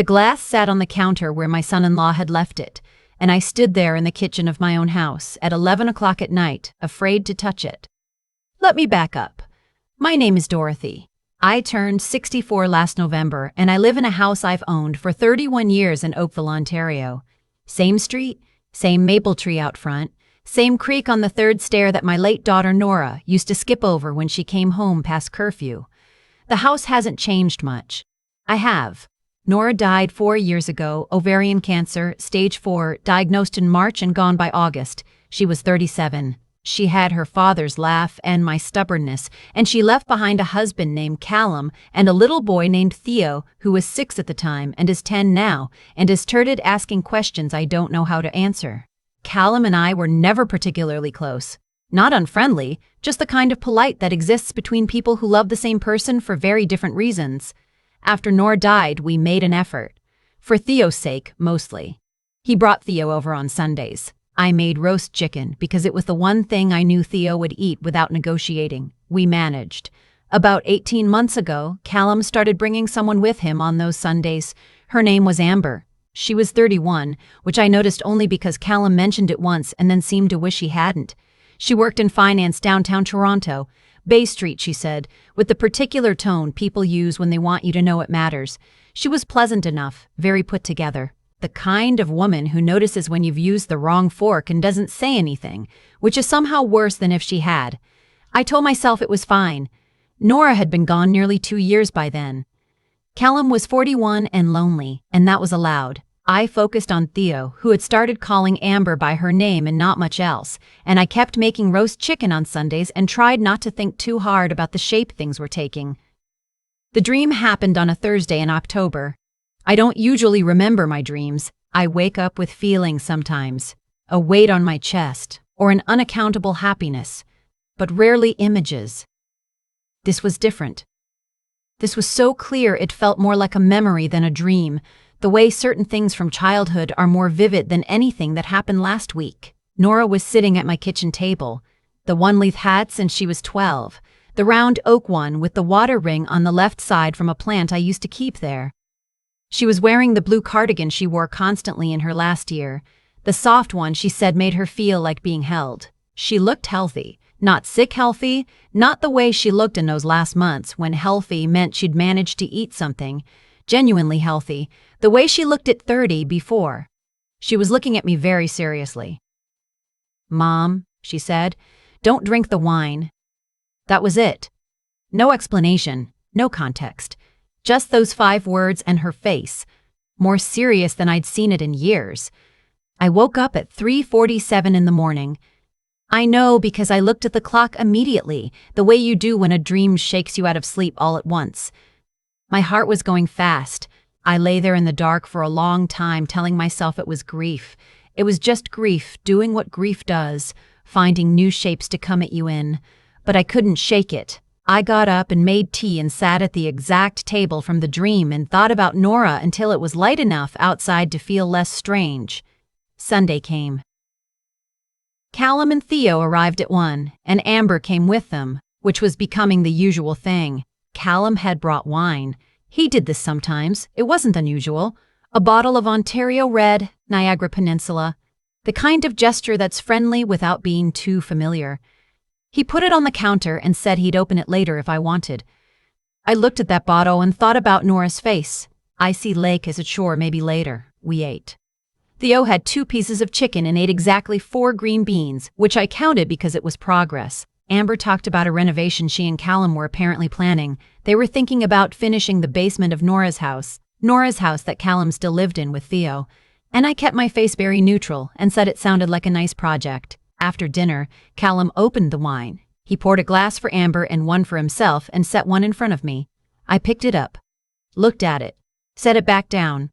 The glass sat on the counter where my son-in-law had left it, and I stood there in the kitchen of my own house at 11 o'clock at night, afraid to touch it. Let me back up. My name is Dorothy. I turned 64 last November, and I live in a house I've owned for 31 years in Oakville, Ontario. Same street, same maple tree out front, same creek on the third stair that my late daughter Nora used to skip over when she came home past curfew. The house hasn't changed much. I have. Nora died 4 years ago, ovarian cancer, stage 4, diagnosed in March and gone by August. She was 37. She had her father's laugh and my stubbornness, and she left behind a husband named Callum and a little boy named Theo, who was 6 at the time and is 10 now, and is started asking questions I don't know how to answer. Callum and I were never particularly close. Not unfriendly, just the kind of polite that exists between people who love the same person for very different reasons. After Nora died, we made an effort. For Theo's sake, mostly. He brought Theo over on Sundays. I made roast chicken because it was the one thing I knew Theo would eat without negotiating. We managed. About 18 months ago, Callum started bringing someone with him on those Sundays. Her name was Amber. She was 31, which I noticed only because Callum mentioned it once and then seemed to wish he hadn't. She worked in finance downtown Toronto. Bay Street, she said, with the particular tone people use when they want you to know it matters. She was pleasant enough, very put together. The kind of woman who notices when you've used the wrong fork and doesn't say anything, which is somehow worse than if she had. I told myself it was fine. Nora had been gone nearly 2 years by then. Callum was 41 and lonely, and that was allowed. I focused on Theo, who had started calling Amber by her name and not much else, and I kept making roast chicken on Sundays and tried not to think too hard about the shape things were taking. The dream happened on a Thursday in October. I don't usually remember my dreams. I wake up with feelings sometimes, a weight on my chest, or an unaccountable happiness, but rarely images. This was different. This was so clear it felt more like a memory than a dream, the way certain things from childhood are more vivid than anything that happened last week. Nora was sitting at my kitchen table, the one Leith had since she was 12, the round oak one with the water ring on the left side from a plant I used to keep there. She was wearing the blue cardigan she wore constantly in her last year, the soft one she said made her feel like being held. She looked healthy, not sick healthy, not the way she looked in those last months when healthy meant she'd managed to eat something, genuinely healthy, the way she looked at 30 before. She was looking at me very seriously. "Mom," she said, "don't drink the wine." That was it. No explanation, no context. Just those 5 words and her face, more serious than I'd seen it in years. I woke up at 3:47 in the morning. I know because I looked at the clock immediately, the way you do when a dream shakes you out of sleep all at once. My heart was going fast. I lay there in the dark for a long time telling myself it was grief. It was just grief doing what grief does, finding new shapes to come at you in. But I couldn't shake it. I got up and made tea and sat at the exact table from the dream and thought about Nora until it was light enough outside to feel less strange. Sunday came. Callum and Theo arrived at 1, and Amber came with them, which was becoming the usual thing. Callum had brought wine. He did this sometimes. It wasn't unusual. A bottle of Ontario Red, Niagara Peninsula. The kind of gesture that's friendly without being too familiar. He put it on the counter and said he'd open it later if I wanted. I looked at that bottle and thought about Nora's face. Icy lake as a shore, maybe later. We ate. Theo had 2 pieces of chicken and ate exactly 4 green beans, which I counted because it was progress. Amber talked about a renovation she and Callum were apparently planning. They were thinking about finishing the basement of Nora's house that Callum still lived in with Theo. And I kept my face very neutral and said it sounded like a nice project. After dinner, Callum opened the wine. He poured a glass for Amber and one for himself and set one in front of me. I picked it up, looked at it, set it back down.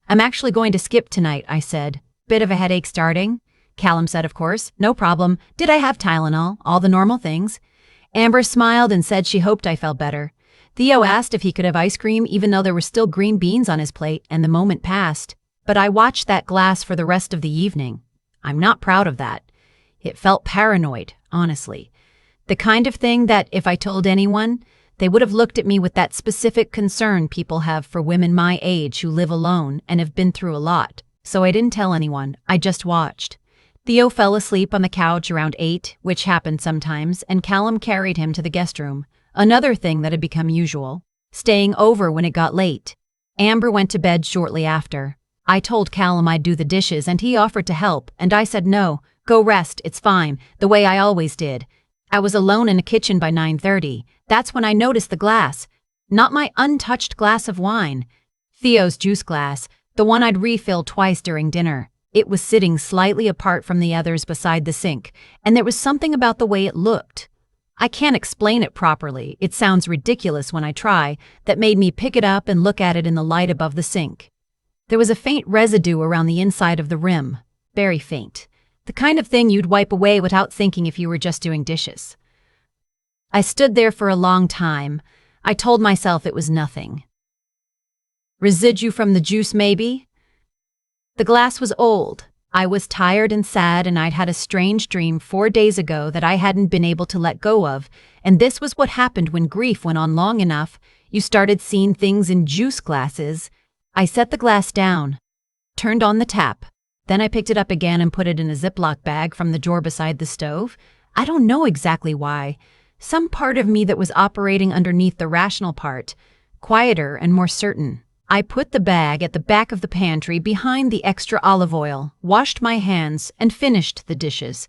"I'm actually going to skip tonight," I said. "Bit of a headache starting?" Callum said, "Of course, no problem. Did I have Tylenol? All the normal things?" Amber smiled and said she hoped I felt better. Theo asked if he could have ice cream even though there were still green beans on his plate, and the moment passed. But I watched that glass for the rest of the evening. I'm not proud of that. It felt paranoid, honestly. The kind of thing that, if I told anyone, They would have looked at me with that specific concern people have for women my age who live alone and have been through a lot. So I didn't tell anyone, I just watched. Theo fell asleep on the couch around 8, which happened sometimes, and Callum carried him to the guest room. Another thing that had become usual, staying over when it got late. Amber went to bed shortly after. I told Callum I'd do the dishes and he offered to help, and I said no, go rest, it's fine, the way I always did. I was alone in the kitchen by 9:30. That's when I noticed the glass. Not my untouched glass of wine. Theo's juice glass, the one I'd refilled twice during dinner. It was sitting slightly apart from the others beside the sink, and there was something about the way it looked. I can't explain it properly, it sounds ridiculous when I try, that made me pick it up and look at it in the light above the sink. There was a faint residue around the inside of the rim, very faint. The kind of thing you'd wipe away without thinking if you were just doing dishes. I stood there for a long time. I told myself it was nothing. Residue from the juice, maybe? The glass was old. I was tired and sad, and I'd had a strange dream 4 days ago that I hadn't been able to let go of, and this was what happened when grief went on long enough. You started seeing things in juice glasses. I set the glass down, turned on the tap. Then I picked it up again and put it in a Ziploc bag from the drawer beside the stove. I don't know exactly why. Some part of me that was operating underneath the rational part, quieter and more certain. I put the bag at the back of the pantry behind the extra olive oil, washed my hands, and finished the dishes.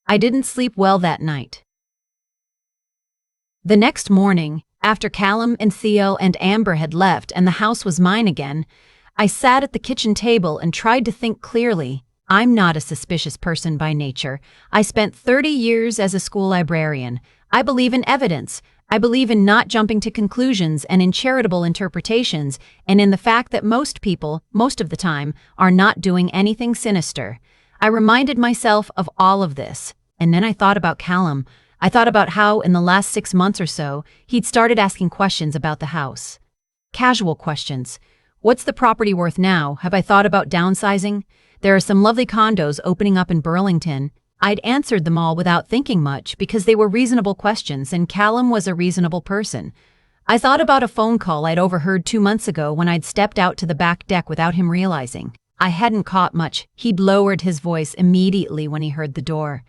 I didn't sleep well that night. The next morning, after Callum and Theo and Amber had left and the house was mine again, I sat at the kitchen table and tried to think clearly. I'm not a suspicious person by nature. I spent 30 years as a school librarian. I believe in evidence. I believe in not jumping to conclusions and in charitable interpretations, and in the fact that most people, most of the time, are not doing anything sinister. I reminded myself of all of this, and then I thought about Callum. I thought about how, in the last 6 months or so, he'd started asking questions about the house. Casual questions. What's the property worth now? Have I thought about downsizing? There are some lovely condos opening up in Burlington. I'd answered them all without thinking much because they were reasonable questions and Callum was a reasonable person. I thought about a phone call I'd overheard 2 months ago when I'd stepped out to the back deck without him realizing. I hadn't caught much. He'd lowered his voice immediately when he heard the door.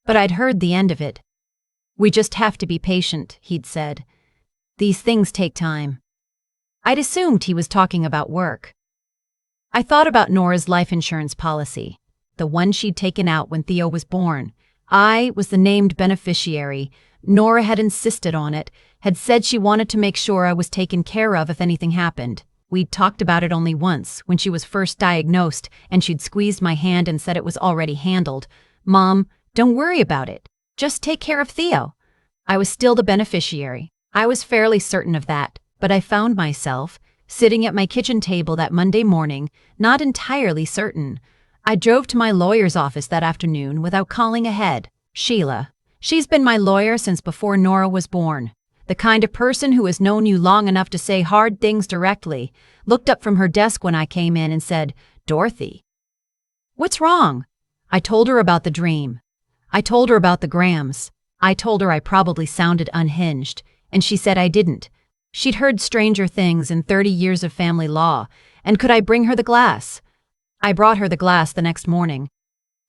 But I'd heard the end of it. We just have to be patient, he'd said. These things take time. I'd assumed he was talking about work. I thought about Nora's life insurance policy, the one she'd taken out when Theo was born. I was the named beneficiary. Nora had insisted on it, had said she wanted to make sure I was taken care of if anything happened. We'd talked about it only once, when she was first diagnosed, and she'd squeezed my hand and said it was already handled. Mom, don't worry about it. Just take care of Theo. I was still the beneficiary. I was fairly certain of that, but I found myself sitting at my kitchen table that Monday morning, not entirely certain. I drove to my lawyer's office that afternoon without calling ahead. Sheila. She's been my lawyer since before Nora was born. The kind of person who has known you long enough to say hard things directly, looked up from her desk when I came in and said, Dorothy. What's wrong? I told her about the dream. I told her about the grams. I told her I probably sounded unhinged, and she said I didn't. She'd heard stranger things in 30 years of family law, and could I bring her the glass? I brought her the glass the next morning.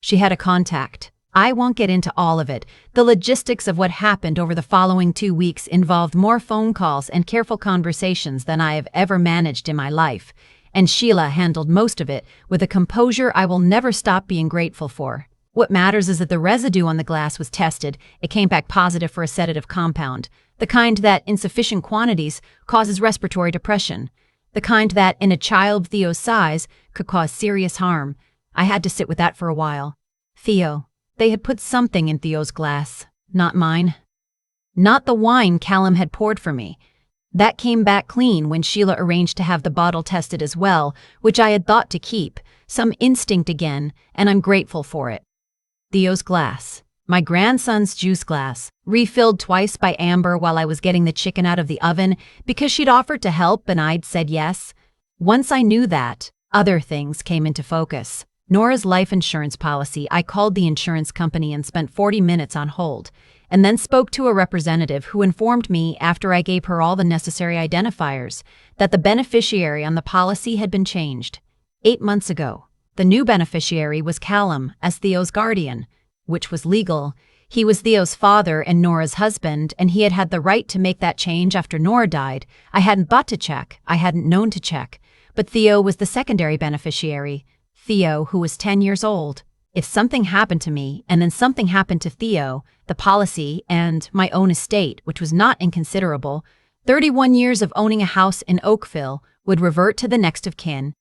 She had a contact. I won't get into all of it. The logistics of what happened over the following 2 weeks involved more phone calls and careful conversations than I have ever managed in my life, and Sheila handled most of it with a composure I will never stop being grateful for. What matters is that the residue on the glass was tested. It came back positive for a sedative compound, the kind that, in sufficient quantities, causes respiratory depression, the kind that, in a child Theo's size, could cause serious harm. I had to sit with that for a while. Theo. They had put something in Theo's glass, not mine. Not the wine Callum had poured for me. That came back clean when Sheila arranged to have the bottle tested as well, which I had thought to keep, some instinct again, and I'm grateful for it. Theo's glass. My grandson's juice glass, refilled twice by Amber while I was getting the chicken out of the oven because she'd offered to help and I'd said yes. Once I knew that, other things came into focus. Nora's life insurance policy. I called the insurance company and spent 40 minutes on hold. and then spoke to a representative who informed me, after I gave her all the necessary identifiers, that the beneficiary on the policy had been changed. 8 months ago. The new beneficiary was Callum, as Theo's guardian, which was legal. He was Theo's father and Nora's husband, and he had had the right to make that change after Nora died. I hadn't thought to check, I hadn't known to check. But Theo was the secondary beneficiary. Theo, who was 10 years old. If something happened to me, and then something happened to Theo, the policy, and my own estate, which was not inconsiderable, 31 years of owning a house in Oakville would revert to the next of kin,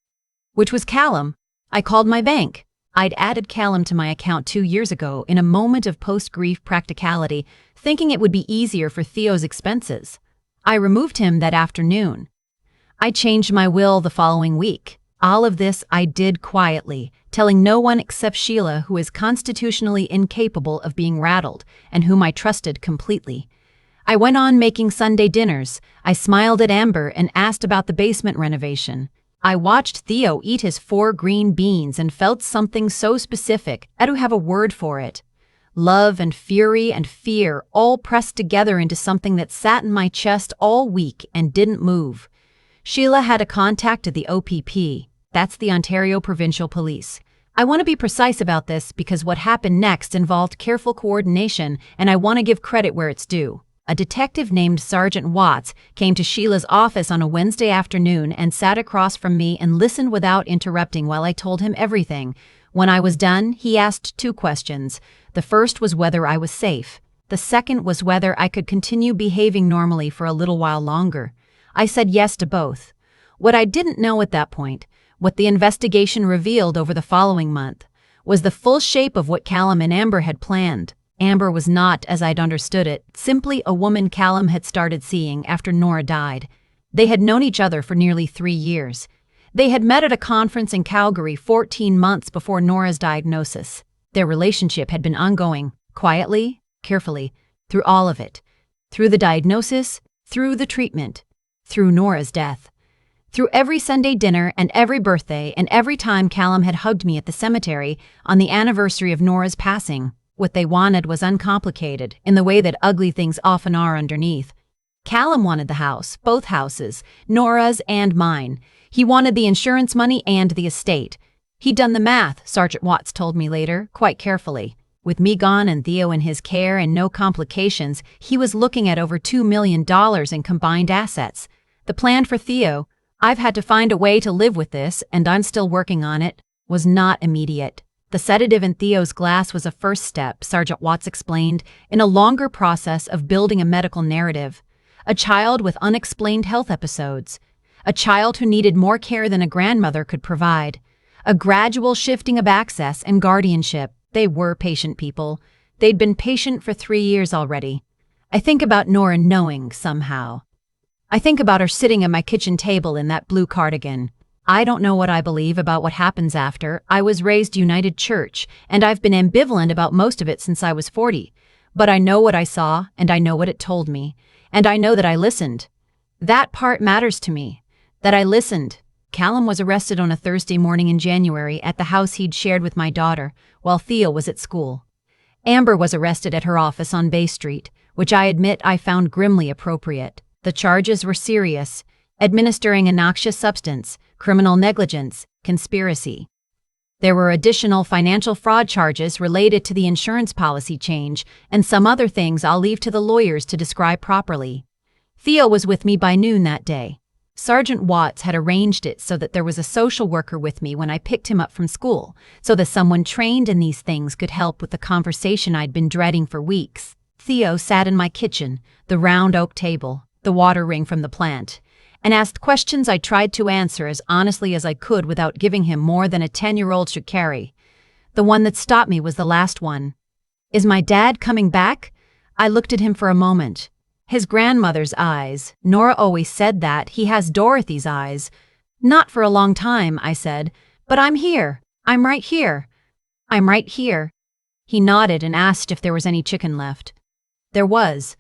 which was Callum. I called my bank. I'd added Callum to my account 2 years ago in a moment of post-grief practicality, thinking it would be easier for Theo's expenses. I removed him that afternoon. I changed my will the following week. All of this I did quietly, telling no one except Sheila, who is constitutionally incapable of being rattled and whom I trusted completely. I went on making Sunday dinners. I smiled at Amber and asked about the basement renovation. I watched Theo eat his 4 green beans and felt something so specific, I don't have a word for it. Love and fury and fear all pressed together into something that sat in my chest all week and didn't move. Sheila had a contact at the OPP. That's the Ontario Provincial Police. I want to be precise about this because what happened next involved careful coordination, and I want to give credit where it's due. A detective named Sergeant Watts came to Sheila's office on a Wednesday afternoon and sat across from me and listened without interrupting while I told him everything. When I was done, he asked 2 questions. The first was whether I was safe. The second was whether I could continue behaving normally for a little while longer. I said yes to both. What I didn't know at that point, what the investigation revealed over the following month, was the full shape of what Callum and Amber had planned. Amber was not, as I'd understood it, simply a woman Callum had started seeing after Nora died. They had known each other for nearly 3 years. They had met at a conference in Calgary 14 months before Nora's diagnosis. Their relationship had been ongoing, quietly, carefully, through all of it. Through the diagnosis, through the treatment, through Nora's death. Through every Sunday dinner and every birthday and every time Callum had hugged me at the cemetery on the anniversary of Nora's passing. What they wanted was uncomplicated, in the way that ugly things often are underneath. Callum wanted the house, both houses, Nora's and mine. He wanted the insurance money and the estate. He'd done the math, Sergeant Watts told me later, quite carefully. With me gone and Theo in his care and no complications, he was looking at over $2 million in combined assets. The plan for Theo, I've had to find a way to live with this, and I'm still working on it, was not immediate. The sedative in Theo's glass was a first step, Sergeant Watts explained, in a longer process of building a medical narrative. A child with unexplained health episodes. A child who needed more care than a grandmother could provide. A gradual shifting of access and guardianship. They were patient people. They'd been patient for 3 years already. I think about Nora knowing somehow. I think about her sitting at my kitchen table in that blue cardigan. I don't know what I believe about what happens after. I was raised United Church, and I've been ambivalent about most of it since I was 40. But I know what I saw, and I know what it told me. And I know that I listened. That part matters to me. That I listened. Callum was arrested on a Thursday morning in January at the house he'd shared with my daughter, while Theo was at school. Amber was arrested at her office on Bay Street, which I admit I found grimly appropriate. The charges were serious: administering a noxious substance, criminal negligence, conspiracy. There were additional financial fraud charges related to the insurance policy change, and some other things I'll leave to the lawyers to describe properly. Theo was with me by noon that day. Sergeant Watts had arranged it so that there was a social worker with me when I picked him up from school, so that someone trained in these things could help with the conversation I'd been dreading for weeks. Theo sat in my kitchen, the round oak table, the water ring from the plant, and asked questions I tried to answer as honestly as I could without giving him more than a 10-year-old should carry. The one that stopped me was the last one. "Is my dad coming back?" I looked at him for a moment. His grandmother's eyes. Nora always said that. He has Dorothy's eyes. "Not for a long time," I said. "But I'm here. I'm right here. I'm right here." He nodded and asked if there was any chicken left. There was.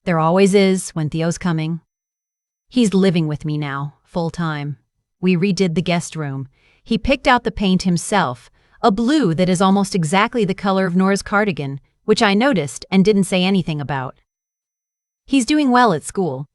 There always is when Theo's coming. He's living with me now, full-time. We redid the guest room. He picked out the paint himself, a blue that is almost exactly the color of Nora's cardigan. which I noticed and didn't say anything about. He's doing well at school.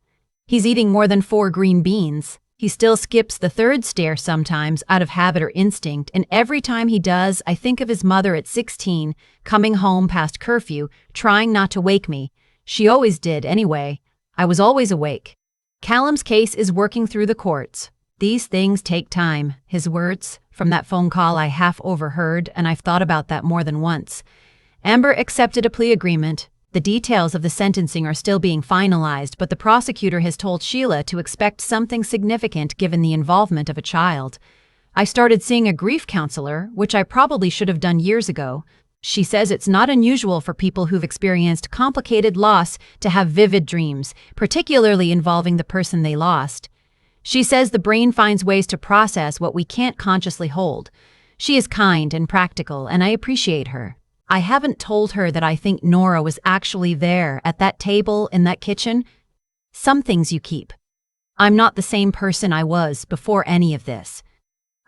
He's eating more than 4 green beans. He still skips the 3rd stair sometimes out of habit or instinct, and every time he does, I think of his mother at 16, coming home past curfew, trying not to wake me. She always did anyway. I was always awake. Callum's case is working through the courts. These things take time, his words, from that phone call I half overheard, and I've thought about that more than once. Amber accepted a plea agreement. The details of the sentencing are still being finalized, but the prosecutor has told Sheila to expect something significant given the involvement of a child. I started seeing a grief counselor, which I probably should have done years ago. She says it's not unusual for people who've experienced complicated loss to have vivid dreams, particularly involving the person they lost. She says the brain finds ways to process what we can't consciously hold. She is kind and practical, and I appreciate her. I haven't told her that I think Nora was actually there at that table in that kitchen. Some things you keep. I'm not the same person I was before any of this.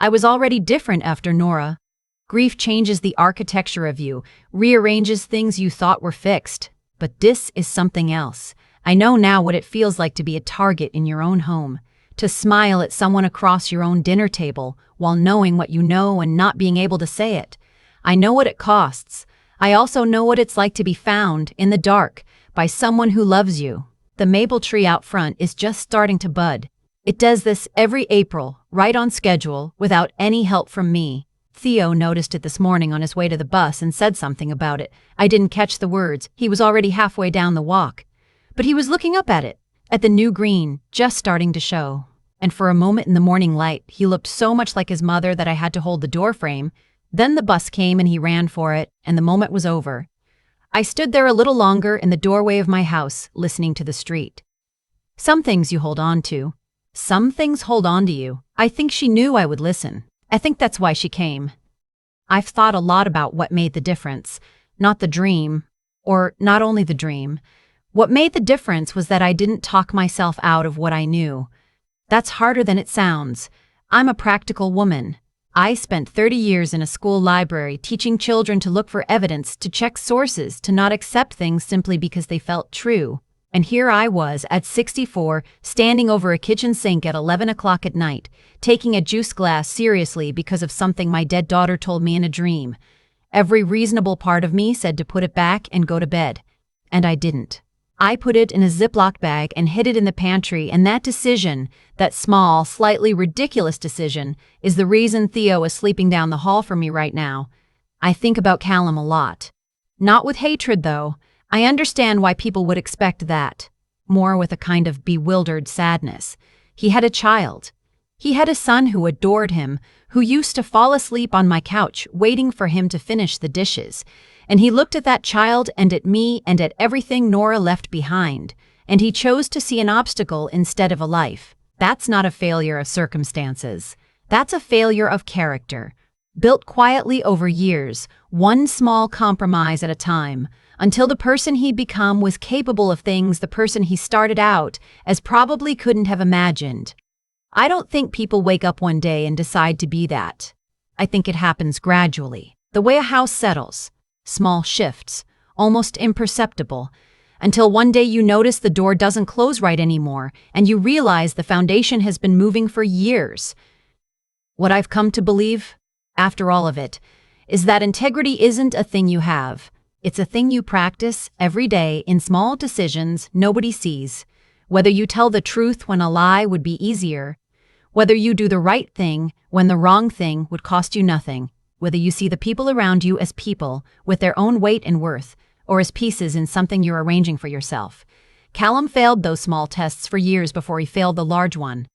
I was already different after Nora. Grief changes the architecture of you, rearranges things you thought were fixed. But this is something else. I know now what it feels like to be a target in your own home, to smile at someone across your own dinner table while knowing what you know and not being able to say it. I know what it costs. I also know what it's like to be found, in the dark, by someone who loves you. The maple tree out front is just starting to bud. It does this every April, right on schedule, without any help from me. Theo noticed it this morning on his way to the bus and said something about it. I didn't catch the words. He was already halfway down the walk. But he was looking up at it, at the new green, just starting to show. And for a moment in the morning light, he looked so much like his mother that I had to hold the door frame. Then the bus came and he ran for it, and the moment was over. I stood there a little longer in the doorway of my house, listening to the street. Some things you hold on to. Some things hold on to you. I think she knew I would listen. I think that's why she came. I've thought a lot about what made the difference. Not the dream, or not only the dream. What made the difference was that I didn't talk myself out of what I knew. That's harder than it sounds. I'm a practical woman. I spent 30 years in a school library teaching children to look for evidence, to check sources, to not accept things simply because they felt true. And here I was, at 64, standing over a kitchen sink at 11 o'clock at night, taking a juice glass seriously because of something my dead daughter told me in a dream. Every reasonable part of me said to put it back and go to bed. And I didn't. I put it in a Ziploc bag and hid it in the pantry, and that decision, that small, slightly ridiculous decision, is the reason Theo is sleeping down the hall from me right now. I think about Callum a lot. Not with hatred, though. I understand why people would expect that. More with a kind of bewildered sadness. He had a child. He had a son who adored him, who used to fall asleep on my couch waiting for him to finish the dishes. And he looked at that child and at me and at everything Nora left behind, and he chose to see an obstacle instead of a life. That's not a failure of circumstances. That's a failure of character, built quietly over years, one small compromise at a time, until the person he'd become was capable of things the person he started out as probably couldn't have imagined. I don't think people wake up one day and decide to be that. I think it happens gradually, the way a house settles. Small shifts, almost imperceptible, until one day you notice the door doesn't close right anymore, and you realize the foundation has been moving for years. What I've come to believe, after all of it, is that integrity isn't a thing you have. It's a thing you practice every day in small decisions nobody sees. Whether you tell the truth when a lie would be easier, whether you do the right thing when the wrong thing would cost you nothing, whether you see the people around you as people with their own weight and worth, or as pieces in something you're arranging for yourself. Callum failed those small tests for years before he failed the large one.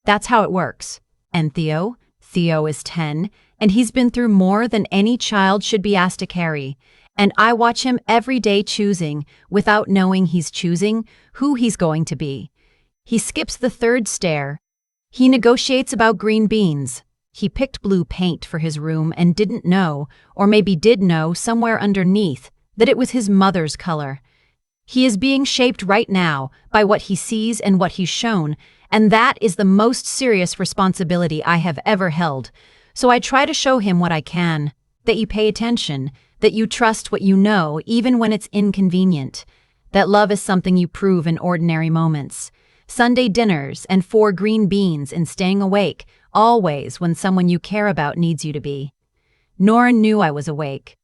That's how it works. And Theo? Theo is 10, and he's been through more than any child should be asked to carry. And I watch him every day choosing, without knowing he's choosing, who he's going to be. He skips the 3rd stair. He negotiates about green beans. He picked blue paint for his room and didn't know, or maybe did know somewhere underneath, that it was his mother's color. He is being shaped right now by what he sees and what he's shown, and that is the most serious responsibility I have ever held. So I try to show him what I can, that you pay attention, that you trust what you know even when it's inconvenient, that love is something you prove in ordinary moments. Sunday dinners and 4 green beans and staying awake, always when someone you care about needs you to be. Nora knew I was awake.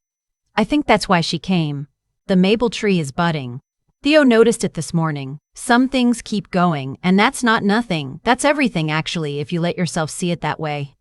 I think that's why she came. The maple tree is budding. Theo noticed it this morning. Some things keep going, and that's not nothing. That's everything, actually, if you let yourself see it that way.